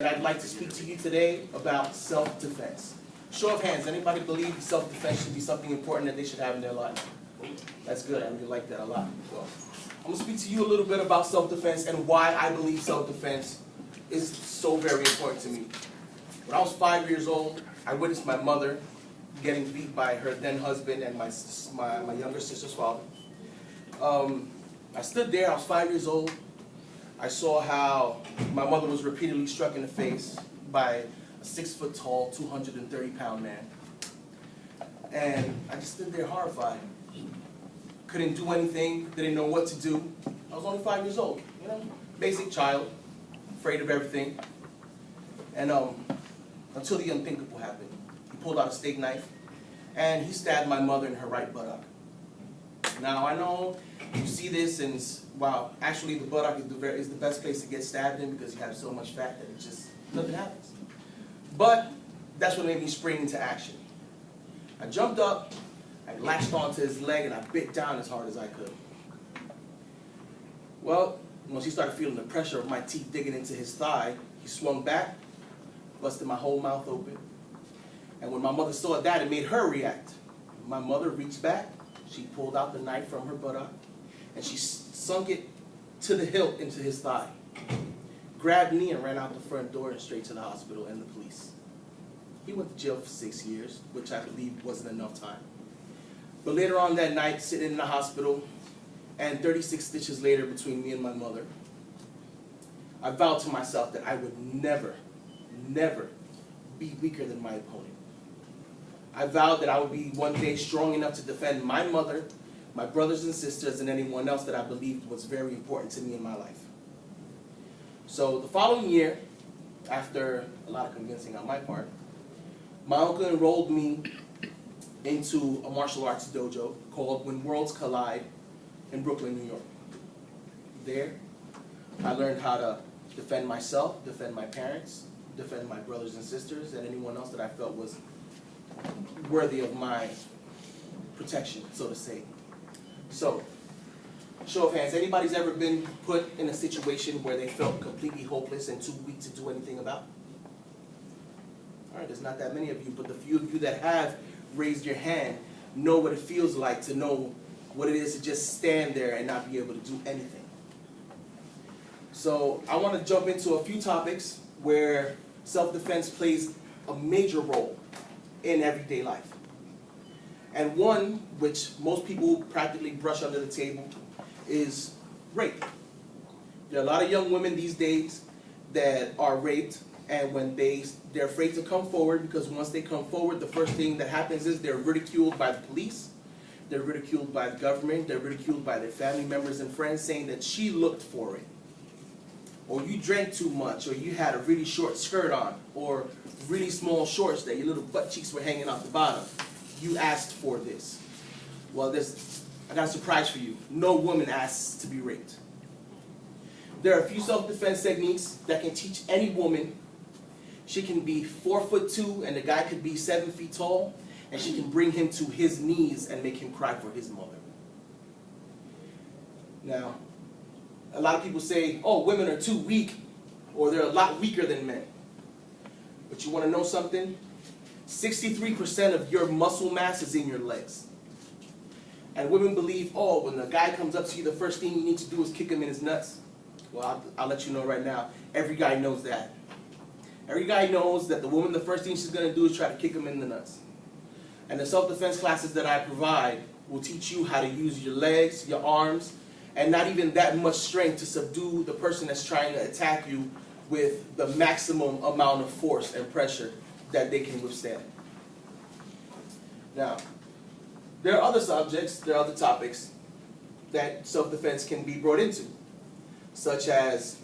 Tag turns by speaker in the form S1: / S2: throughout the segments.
S1: I'd like to speak to you today about self-defense. Show of hands, anybody believe self-defense should be something important that they should have in their life? That's good, I really like that a lot. So, I'm going to speak to you a little bit about self-defense and why I believe self-defense is so very important to me. When I was 5 years old, I witnessed my mother getting beat by her then husband and my younger sister's father. I stood there, I was 5 years old. I saw how my mother was repeatedly struck in the face by a 6 foot tall, 230-pound man. And I just stood there horrified. Couldn't do anything, didn't know what to do. I was only 5 years old, you know, basic child, afraid of everything. And until the unthinkable happened. He pulled out a steak knife and he stabbed my mother in her right buttock. Now I know you see this and wow, actually the buttock is the best place to get stabbed in because you have so much fat that it just, nothing happens. But that's what made me spring into action. I jumped up, I latched onto his leg and I bit down as hard as I could. Well, once he started feeling the pressure of my teeth digging into his thigh, he swung back, busted my whole mouth open. And when my mother saw that, it made her react. My mother reached back, she pulled out the knife from her buttock, and she sunk it to the hilt into his thigh, grabbed me and ran out the front door and straight to the hospital and the police. He went to jail for 6 years, which I believe wasn't enough time. But later on that night, sitting in the hospital, and 36 stitches later between me and my mother, I vowed to myself that I would never, never be weaker than my opponent. I vowed that I would be one day strong enough to defend my mother, my brothers and sisters, and anyone else that I believed was very important to me in my life. So the following year, after a lot of convincing on my part, my uncle enrolled me into a martial arts dojo called When Worlds Collide in Brooklyn, New York. There, I learned how to defend myself, defend my parents, defend my brothers and sisters, and anyone else that I felt was worthy of my protection, so to say. So, show of hands, anybody's ever been put in a situation where they felt completely hopeless and too weak to do anything about? All right, there's not that many of you, but the few of you that have raised your hand know what it feels like to know what it is to just stand there and not be able to do anything. So I want to jump into a few topics where self-defense plays a major role in everyday life. And one, which most people practically brush under the table, is rape. There are a lot of young women these days that are raped, and when they're afraid to come forward, because once they come forward, the first thing that happens is they're ridiculed by the police, they're ridiculed by the government, they're ridiculed by their family members and friends, saying that she looked for it, or you drank too much, or you had a really short skirt on, or really small shorts that your little butt cheeks were hanging out the bottom. You asked for this. Well, I got a surprise for you. No woman asks to be raped. There are a few self-defense techniques that can teach any woman. She can be 4'2" and the guy could be 7 feet tall, and she can bring him to his knees and make him cry for his mother. Now, a lot of people say, oh, women are too weak, or they're a lot weaker than men. But you want to know something? 63% of your muscle mass is in your legs. And women believe, oh, when a guy comes up to you, the first thing you need to do is kick him in his nuts. Well, I'll let you know right now, every guy knows that. Every guy knows that the woman, the first thing she's going to do is try to kick him in the nuts. And the self-defense classes that I provide will teach you how to use your legs, your arms, and not even that much strength to subdue the person that's trying to attack you with the maximum amount of force and pressure that they can withstand. Now, there are other subjects, there are other topics that self-defense can be brought into, such as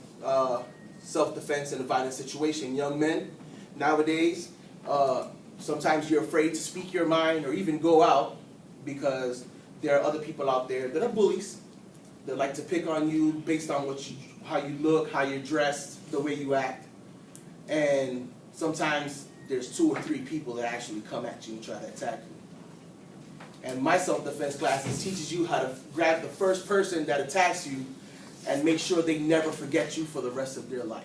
S1: self-defense in a violent situation. Young men, nowadays, sometimes you're afraid to speak your mind or even go out because there are other people out there that are bullies that like to pick on you based on how you look, how you're dressed, the way you act. And sometimes there's 2 or 3 people that actually come at you and try to attack you. And my self-defense classes teaches you how to grab the first person that attacks you and make sure they never forget you for the rest of their life.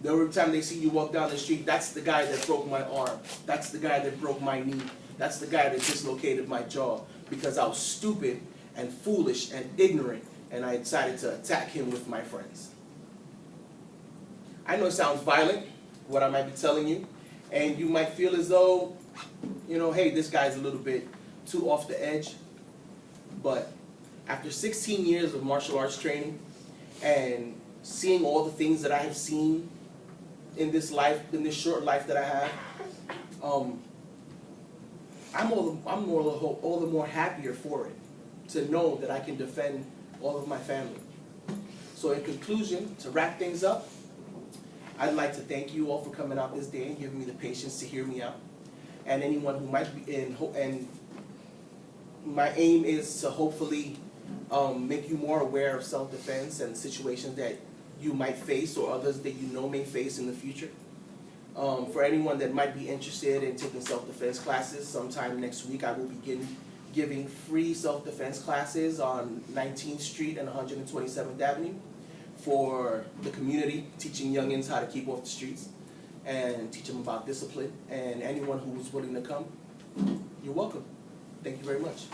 S1: Every time they see you walk down the street, that's the guy that broke my arm. That's the guy that broke my knee. That's the guy that dislocated my jaw because I was stupid and foolish and ignorant, and I decided to attack him with my friends. I know it sounds violent, what I might be telling you, and you might feel as though, you know, hey, this guy's a little bit too off the edge. But after 16 years of martial arts training and seeing all the things that I have seen in this life, in this short life that I have, I'm all the more happier for it, to know that I can defend all of my family. So in conclusion, to wrap things up, I'd like to thank you all for coming out this day and giving me the patience to hear me out. And anyone who might be in, and my aim is to hopefully make you more aware of self-defense and situations that you might face or others that you know may face in the future. For anyone that might be interested in taking self-defense classes, sometime next week I will begin giving free self-defense classes on 19th Street and 127th Avenue for the community, teaching youngins how to keep off the streets and teach them about discipline. And anyone who is willing to come, you're welcome. Thank you very much.